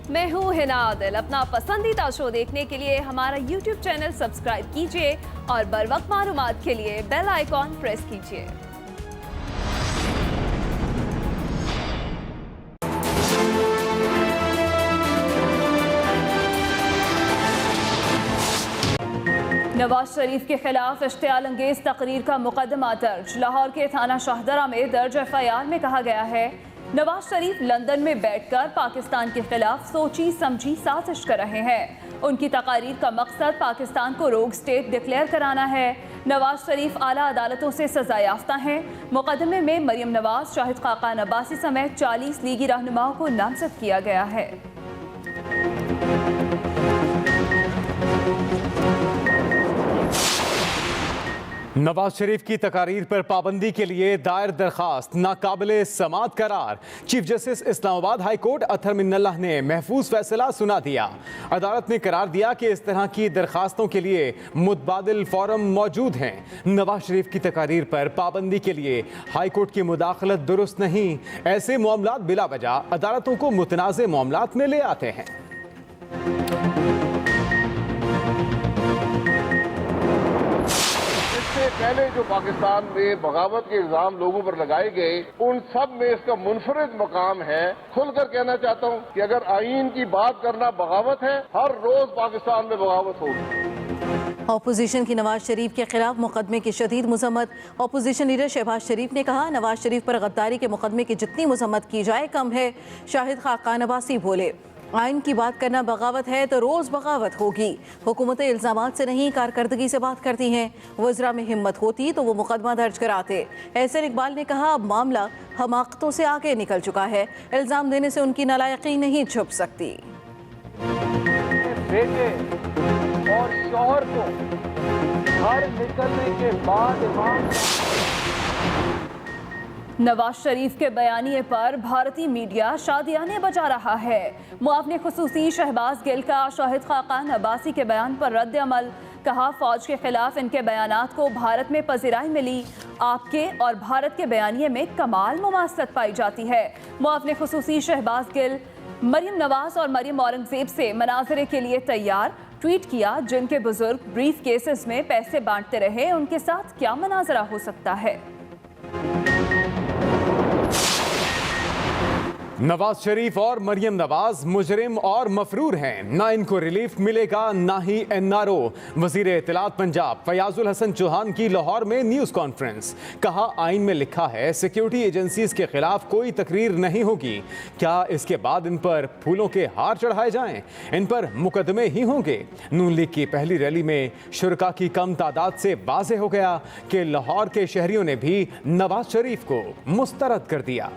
मैं हूँ हिना आदिल। अपना पसंदीदा शो देखने के लिए हमारा YouTube चैनल सब्सक्राइब कीजिए और बर वक्त मालूमात के लिए बेल आइकॉन प्रेस कीजिए। नवाज शरीफ के खिलाफ इश्तियाल अंगेज तकरीर का मुकदमा दर्ज। लाहौर के थाना शाहदरा में दर्ज FIR में कहा गया है, नवाज शरीफ लंदन में बैठकर पाकिस्तान के खिलाफ सोची समझी साजिश कर रहे हैं। उनकी तकारीर का मकसद पाकिस्तान को रोग स्टेट डिक्लेयर कराना है। नवाज शरीफ आला अदालतों से सजा याफ्ता हैं। मुकदमे में मरियम नवाज, शाहिद खाकान अब्बासी समेत 40 लीगी रहनुमाओं को नामजद किया गया है। नवाज शरीफ की तकारीर पर पाबंदी के लिए दायर दरखास्त नाकाबिले समाअत करार। Chief justice Islamabad high court Athar Minallah ने महफूज फैसला सुना दिया। अदालत ने करार दिया कि इस तरह की दरखास्तों के लिए मुतबादिल फोरम मौजूद हैं। नवाज शरीफ की तकारीर पर पाबंदी के लिए हाई कोर्ट की मुदाखलत दुरुस्त नहीं। ऐसे मामलात बिला वजह अदालतों को मुतनाज़े मामलात में ले आते हैं। पहले जो पाकिस्तान में बगावत के इल्जाम लोगों पर लगाए गए, उन सब में इसका मुनफरिद मकाम है। खुलकर कहना चाहता हूं कि अगर आईन की बात करना बगावत है, हर रोज पाकिस्तान में बगावत होगी। ऑपोजिशन की नवाज शरीफ के खिलाफ मुकदमे की शदीद मजम्मत। ऑपोजिशन लीडर शहबाज शरीफ ने कहा, नवाज शरीफ पर गद्दारी के मुकदमे की जितनी मजम्मत की जाए कम है। शाहिद खाकान अब्बासी बोले, आइन की बात करना बगावत है तो रोज़ बगावत होगी। हुकूमतें इल्ज़ामात से नहीं कारकर्दगी से बात करती हैं। वज़रा में हिम्मत होती तो वो मुकदमा दर्ज कराते। एहसन इकबाल ने कहा, अब मामला हमाकतों से आगे निकल चुका है। इल्ज़ाम देने से उनकी नालायकी नहीं छुप सकती। बेटे और शौहर को घर निकलने के बाद नवाज शरीफ के बयानिए पर भारतीय मीडिया शादियाने बजा रहा है। मुआवने खुसूसी शहबाज गिल का शाहिद खाकान अब्बासी के बयान पर रद्द अमल। कहा, फौज के खिलाफ इनके बयानात को भारत में पजीराई मिली। आपके और भारत के बयानिए में कमाल मुमासलत पाई जाती है। मुआवने खुसूसी शहबाज गिल मरियम नवाज और मरियम औरंगजेब से मनाजरे के लिए तैयार। ट्वीट किया, जिनके बुजुर्ग ब्रीफ केसेस में पैसे बांटते रहे, उनके साथ क्या मनाजरा हो सकता है। नवाज शरीफ और मरियम नवाज मुजरिम और मफरूर हैं। ना इनको रिलीफ मिलेगा ना ही NRO। वजीर इत्तलात पंजाब फयाजुल हसन चौहान की लाहौर में न्यूज़ कॉन्फ्रेंस। कहा, आइन में लिखा है सिक्योरिटी एजेंसीज के खिलाफ कोई तकरीर नहीं होगी। क्या इसके बाद इन पर फूलों के हार चढ़ाए जाएं? इन पर मुकदमे ही होंगे। नून लीग की पहली रैली में शुरका की कम तादाद से वाज़ेह हो गया कि लाहौर के शहरियों ने भी नवाज शरीफ को मुस्तरद कर दिया।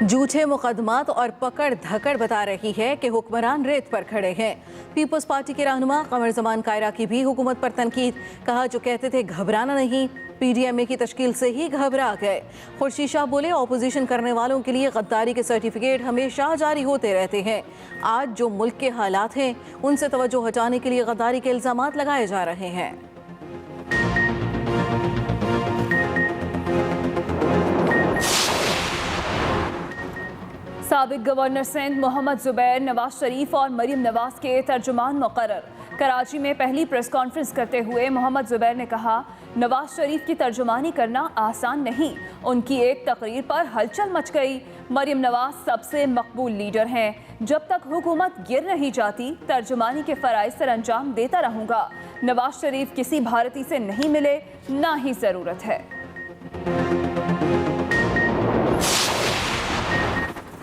झूठे मुकदमात और पकड़ धकड़ बता रही है कि हुक्मरान रेत पर खड़े हैं। पीपल्स पार्टी के रहनुमा कमर जमान कायरा की भी हुकूमत पर तनकीद। कहा, जो कहते थे घबराना नहीं, PDMA की तश्कील से ही घबरा गए। खुर्शीद शाह बोले, ऑपोजिशन करने वालों के लिए गद्दारी के सर्टिफिकेट हमेशा जारी होते रहते हैं। आज जो मुल्क के हालात हैं, उनसे तवज्जो हटाने के लिए गद्दारी के इल्जामात लगाए जा रहे हैं। साबिक गवर्नर सिंध मोहम्मद जुबैर नवाज शरीफ और मरियम नवाज के तर्जुमान मुकर्रर। कराची में पहली प्रेस कॉन्फ्रेंस करते हुए मोहम्मद जुबैर ने कहा, नवाज शरीफ की तर्जुमानी करना आसान नहीं। उनकी एक तकरीर पर हलचल मच गई। मरियम नवाज सबसे मकबूल लीडर हैं। जब तक हुकूमत गिर नहीं जाती, तर्जुमानी के फ़राइज़ सर अंजाम देता रहूँगा। नवाज शरीफ किसी भारतीय से नहीं मिले, ना ही ज़रूरत है।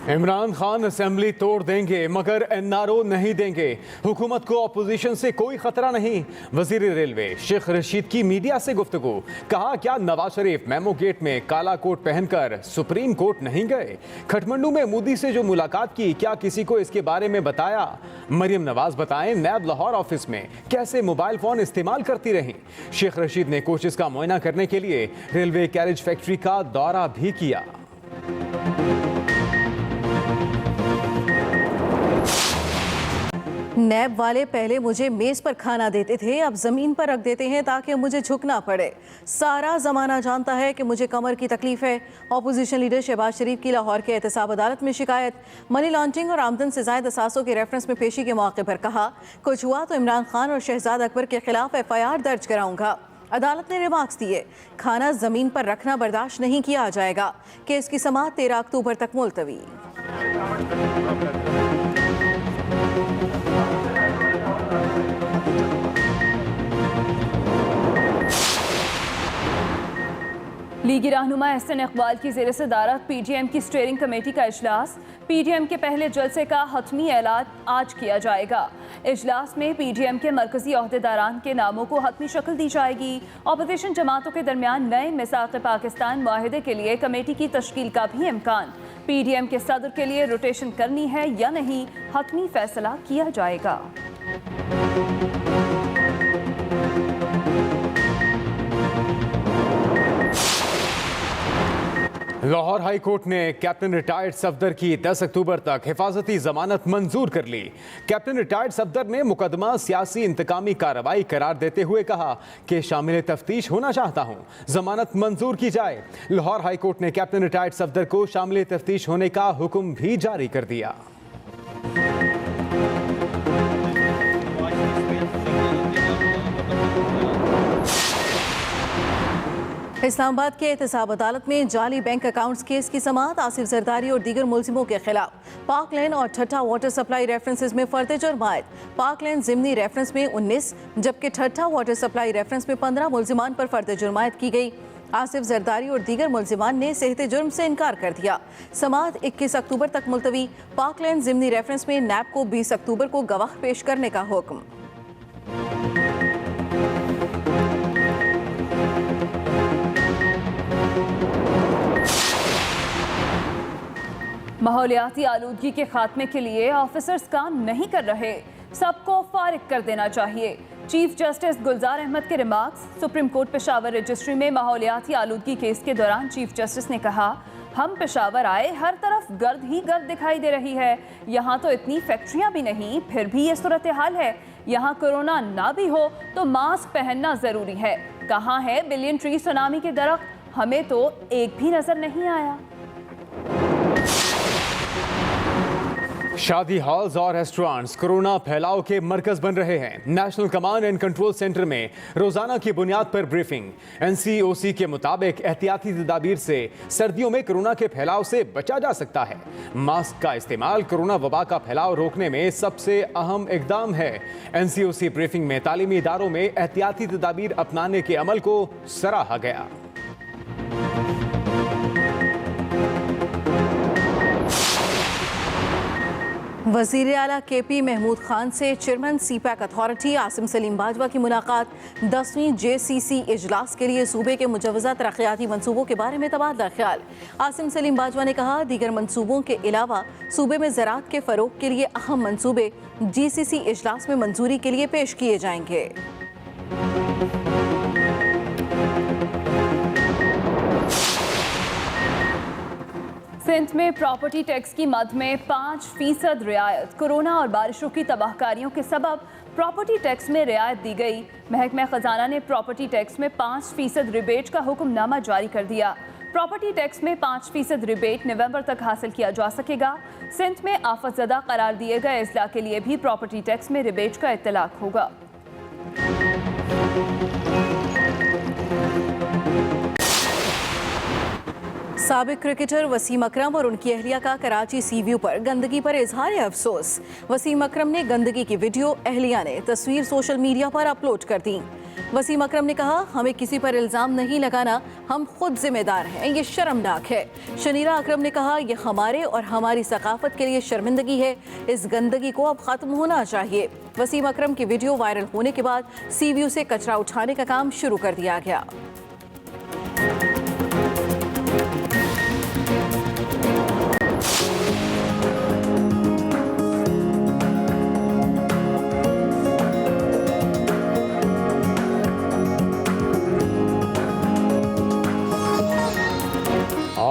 इमरान खान असेंबली तोड़ देंगे मगर NRO नहीं देंगे। हुकूमत को अपोजिशन से कोई खतरा नहीं। वजीर रेलवे शेख रशीद की मीडिया से गुफ्तगू। कहा, क्या नवाज शरीफ मेमो गेट में काला कोट पहनकर सुप्रीम कोर्ट नहीं गए? खटमंडू में मोदी से जो मुलाकात की, क्या किसी को इसके बारे में बताया? मरियम नवाज बताएं, नैब लाहौर ऑफिस में कैसे मोबाइल फोन इस्तेमाल करती रहीं। शेख रशीद ने कोचेस का मुआयना करने के लिए रेलवे कैरेज फैक्ट्री का दौरा भी किया। नैब वाले पहले मुझे मेज पर खाना देते थे, अब जमीन पर रख देते हैं ताकि मुझे झुकना पड़े। सारा जमाना जानता है कि मुझे कमर की तकलीफ है। ऑपोजिशन लीडर शहबाज शरीफ की लाहौर के एहतसाब अदालत में शिकायत। मनी लॉन्ड्रिंग और आमदन से जायद असासों के रेफरेंस में पेशी के मौके पर कहा, कुछ हुआ तो इमरान खान और शहजाद अकबर के खिलाफ FIR दर्ज कराऊंगा। अदालत ने रिमार्क्स दिए, खाना जमीन पर रखना बर्दाश्त नहीं किया जाएगा। केस की समाअत 13 अक्टूबर तक मुलतवी। लीगी रहनुमा एहसन इकबाल की ज़ेर सदारत PDM की स्टीयरिंग कमेटी का इजलास। PDM के पहले जलसे का हतमी ऐलान आज किया जाएगा। इजलास में PDM के मरकजी अहदेदारान के नामों को हतमी शक्ल दी जाएगी। अपोजिशन जमातों के दरमियान नए मिसाक़ पाकिस्तान मुआहदे के लिए कमेटी की तश्कील का भी इम्कान। PDM के सदर के लिए रोटेशन करनी है या नहीं, हतमी फैसला किया जाएगा। लाहौर हाई कोर्ट ने कैप्टन रिटायर्ड सफदर की 10 अक्टूबर तक हिफाजती जमानत मंजूर कर ली। कैप्टन रिटायर्ड सफदर ने मुकदमा सियासी इंतकामी कार्रवाई करार देते हुए कहा कि शामिल तफ्तीश होना चाहता हूं, जमानत मंजूर की जाए। लाहौर हाई कोर्ट ने कैप्टन रिटायर्ड सफदर को शामिल तफ्तीश होने का हुक्म भी जारी कर दिया। इस्लामाबाद के एहतसाब अदालत में जाली बैंक अकाउंट्स केस की समाअत। आसिफ जरदारी और दीगर मुलजिमों के खिलाफ पाक लैंड और ठट्ठा वाटर सप्लाई रेफरेंसेस में फर्द जुर्मायत। पाक लैंड ज़िमनी रेफरेंस में 19 जबकि ठट्ठा वाटर सप्लाई रेफरेंस में 15 मुलजिमान पर फर्द जुर्मायत की गई। आसिफ जरदारी और दीगर मुलजिमान ने सेहत जुर्म से इनकार कर दिया। समाअत 21 अक्टूबर तक मुलतवी। पाक लैंड ज़िमनी रेफरेंस में नैब को 20 अक्टूबर को गवाह पेश करने का हुक्म। माहौलियाती आलूदगी के खात्मे के लिए ऑफिसर्स काम नहीं कर रहे, सबको फारिग कर देना चाहिए। चीफ जस्टिस गुलजार अहमद के remarks. Supreme court Peshawar registry में माहौलियाती आलूदगी केस के दौरान चीफ जस्टिस ने कहा, हम पेशावर आए, हर तरफ गर्द ही गर्द दिखाई दे रही है। यहाँ तो इतनी फैक्ट्रियाँ भी नहीं, फिर भी ये सूरत हाल है। यहाँ कोरोना ना भी हो तो मास्क पहनना ज़रूरी है। कहाँ है बिलियन ट्री सुनामी के दरख्त? हमें तो एक भी नज़र नहीं आया। शादी हॉल्स और रेस्टोरेंट्स कोरोना फैलाव के मरकज बन रहे हैं। National command and control centre में रोजाना की बुनियाद पर ब्रीफिंग। NCOC के मुताबिक एहतियाती तदाबीर से सर्दियों में कोरोना के फैलाव से बचा जा सकता है। मास्क का इस्तेमाल कोरोना वबा का फैलाव रोकने में सबसे अहम इकदाम है। NCOC ब्रीफिंग में तालीमी इदारों में एहतियाती तदाबीर अपनाने के अमल को सराहा गया। वज़ीर आला KP महमूद खान से chairman CPAC authority Asim Salim Bajwa की मुलाकात। 10वीं JCC इजलास के लिए सूबे के मुजवज़ा तरक्याती मनसूबों के बारे में तबादला ख्याल। आसिम सलीम बाजवा ने कहा, दीगर मनसूबों के अलावा सूबे में ज़राअत के फ़रोग के लिए अहम मनसूबे GCC इजलास में मंजूरी के लिए पेश किए जाएंगे। सिंध में प्रॉपर्टी टैक्स की मद में 5% रियायत। कोरोना और बारिशों की तबाहकारियों के सबब प्रॉपर्टी टैक्स में रियायत दी गई। महकमा खजाना ने प्रॉपर्टी टैक्स में 5% रिबेट का हुक्मनामा जारी कर दिया। प्रॉपर्टी टैक्स में 5% रिबेट नवंबर तक हासिल किया जा सकेगा। सिंध में आफतज़दा करार दिए गए अजला के लिए भी प्रॉपर्टी टैक्स में रिबेट का इत्तलाक होगा। साबिक क्रिकेटर वसीम अकरम और उनकी अहलिया का कराची सी व्यू पर गंदगी पर इजहार अफसोस। वसीम अकरम ने गंदगी की वीडियो, अहलिया ने तस्वीर सोशल मीडिया पर अपलोड कर दी। वसीम अकरम ने कहा, हमें किसी पर इल्ज़ाम नहीं लगाना, हम खुद जिम्मेदार हैं, ये शर्मनाक है। शनीरा अकरम ने कहा, यह हमारे और हमारी सकाफत के लिए शर्मिंदगी है, इस गंदगी को अब ख़त्म होना चाहिए। वसीम अकरम की वीडियो वायरल होने के बाद सी व्यू से कचरा उठाने का काम शुरू कर दिया गया।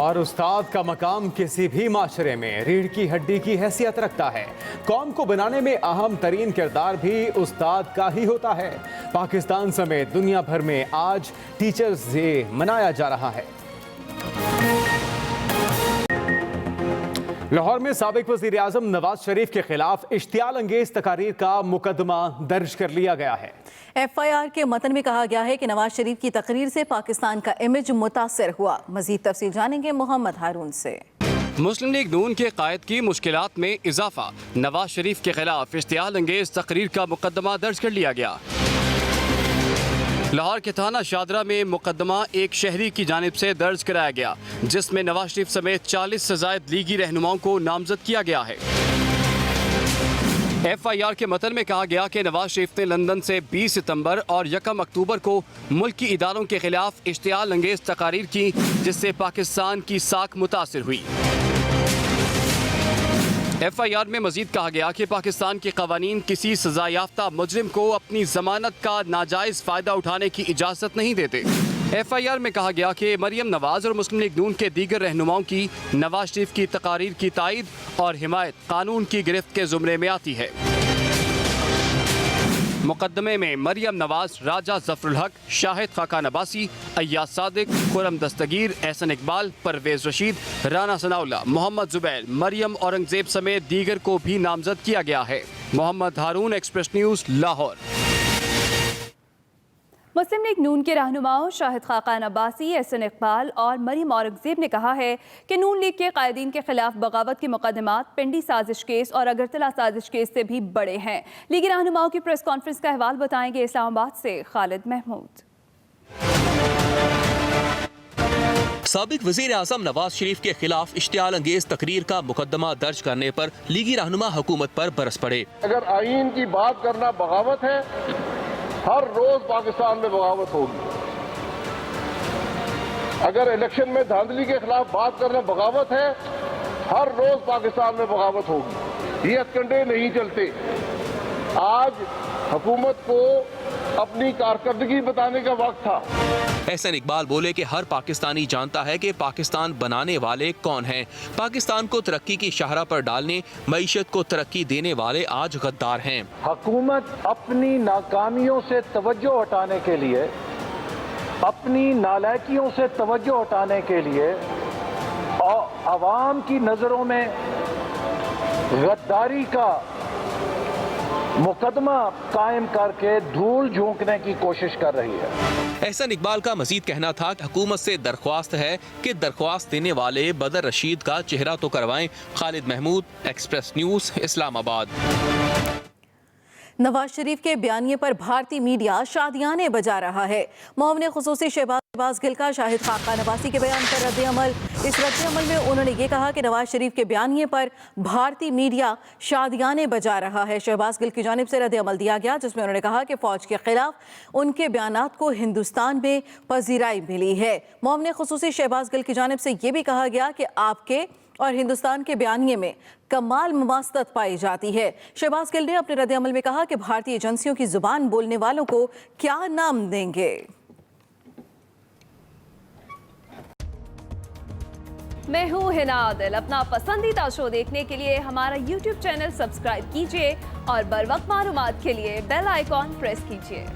और उस्ताद का मकाम किसी भी माशरे में रीढ़ की हड्डी की हैसियत रखता है। कौम को बनाने में अहम तरीन किरदार भी उस्ताद का ही होता है। पाकिस्तान समेत दुनिया भर में आज टीचर्स डे मनाया जा रहा है। लाहौर में साबिक वज़ीर आज़म नवाज शरीफ के खिलाफ इश्तियाल अंगेज तकारीर का मुकदमा दर्ज कर लिया गया है। FIR के मतन में कहा गया है कि नवाज शरीफ की तकरीर से पाकिस्तान का इमेज मुतासर हुआ। मजीद तफसील जानेंगे मोहम्मद हारून से। मुस्लिम लीग नून के कायद की मुश्किलात में इजाफा, नवाज शरीफ के खिलाफ इश्तियाल अंगेज तकरीर का मुकदमा दर्ज कर लिया गया। लाहौर के थाना शादरा में मुकदमा एक शहरी की जानिब से दर्ज कराया गया, जिसमें नवाज शरीफ समेत 40 से ज़ायद लीगी रहनुमाओं को नामजद किया गया है। FIR के मतन में कहा गया कि नवाज शरीफ ने लंदन से 20 सितंबर और 1 अक्टूबर को मुल्की इदारों के खिलाफ इश्तियाल अंगेज तकारीर की, जिससे पाकिस्तान की साख मुतासिर हुई। FIR में मजीद कहा गया कि पाकिस्तान के कवानीन किसी सजा याफ्ता मुजरिम को अपनी जमानत का नाजायज़ फ़ायदा उठाने की इजाज़त नहीं देते। FIR में कहा गया कि मरियम नवाज और मुस्लिम लीग नून के दीगर रहनुमाओं की नवाज शरीफ की तकारीर की तायद और हिमायत कानून की गिरफ्त के ज़ुमरे में आती है। मुकदमे में मरियम नवाज, राजा जफरुल हक, शाहिद खाकान अब्बासी, अय्याज सादिक, खुरम दस्तगीर, एहसन इकबाल, परवेज रशीद, राना सनाउल्लाह, मोहम्मद जुबैर, मरियम औरंगजेब समेत दीगर को भी नामजद किया गया है। मोहम्मद हारून, एक्सप्रेस न्यूज़, लाहौर। मुस्लिम लीग नून के रहनुमाओं शाहिद खाकान अब्बासी, एहसन इकबाल और मरियम औरंगजेब ने कहा है कि नून लीग के कायदीन के खिलाफ बगावत के मुकदमात पिंडी साजिश केस और अगरतला साजिश केस से भी बड़े हैं। लीगी रहनुमाओं की प्रेस कॉन्फ्रेंस का अहवाल बताएंगे इस्लामाबाद से खालिद महमूद। साबिक वज़ीर आज़म नवाज शरीफ के खिलाफ इश्तियाल अंगेज तकरीर का मुकदमा दर्ज करने पर लीगी रहनुमा हुकूमत पर बरस पड़े। अगर आईन की बात करना बगावत है, हर रोज पाकिस्तान में बगावत होगी। अगर इलेक्शन में धांधली के खिलाफ बात करना बगावत है, हर रोज पाकिस्तान में बगावत होगी। ये हथकंडे नहीं चलते। आज हुकूमत को अपनी कारकर्दगी बताने का वक्त था। एहसन इकबाल बोले कि हर पाकिस्तानी जानता है कि पाकिस्तान बनाने वाले कौन हैं। पाकिस्तान को तरक्की की शाहरा पर डालने, मईशत को तरक्की देने वाले आज गद्दार हैं। हुकूमत अपनी नाकामियों से तवज्जो हटाने के लिए, अपनी नालायकियों से तवज्जो हटाने के लिए और आवाम की नजरों में गद्दारी का मुकदमा कायम करके धूल झोंकने की कोशिश कर रही है। एहसन इकबाल का मजीद कहना था कि हुकूमत से दरख्वास्त है कि दरख्वास्त देने वाले बदर रशीद का चेहरा तो करवाएं। Khalid Mahmood, express news, Islamabad. नवाज शरीफ के बयानिए पर भारतीय मीडिया शादियाने बजा रहा है। मुआविन खुसूसी शहबाज गिल का शाहिद खाकान अब्बासी के बयान पर रद्द-ए-अमल। इस रद्द-ए-अमल में उन्होंने ये कहा कि नवाज शरीफ के बयानिए पर भारतीय मीडिया शादियाने बजा रहा है। शहबाज गिल की जानिब से रद्द-ए-अमल दिया गया, जिसमें उन्होंने कहा कि फौज के खिलाफ उनके बयानात को हिंदुस्तान में पजीराई मिली है। मुआविन खुसूसी शहबाज गिल की जानिब से ये भी कहा गया कि आपके और हिंदुस्तान के बयानिए में कमाल मुमासलत पाई जाती है। शहबाज गिल ने अपने रद्द-ए-अमल में कहा कि भारतीय एजेंसियों की जुबान बोलने वालों को क्या नाम देंगे। मैं हूँ हिना आदिल। अपना पसंदीदा शो देखने के लिए हमारा YouTube चैनल सब्सक्राइब कीजिए और बर वक्त मालूमात के लिए बेल आइकॉन प्रेस कीजिए।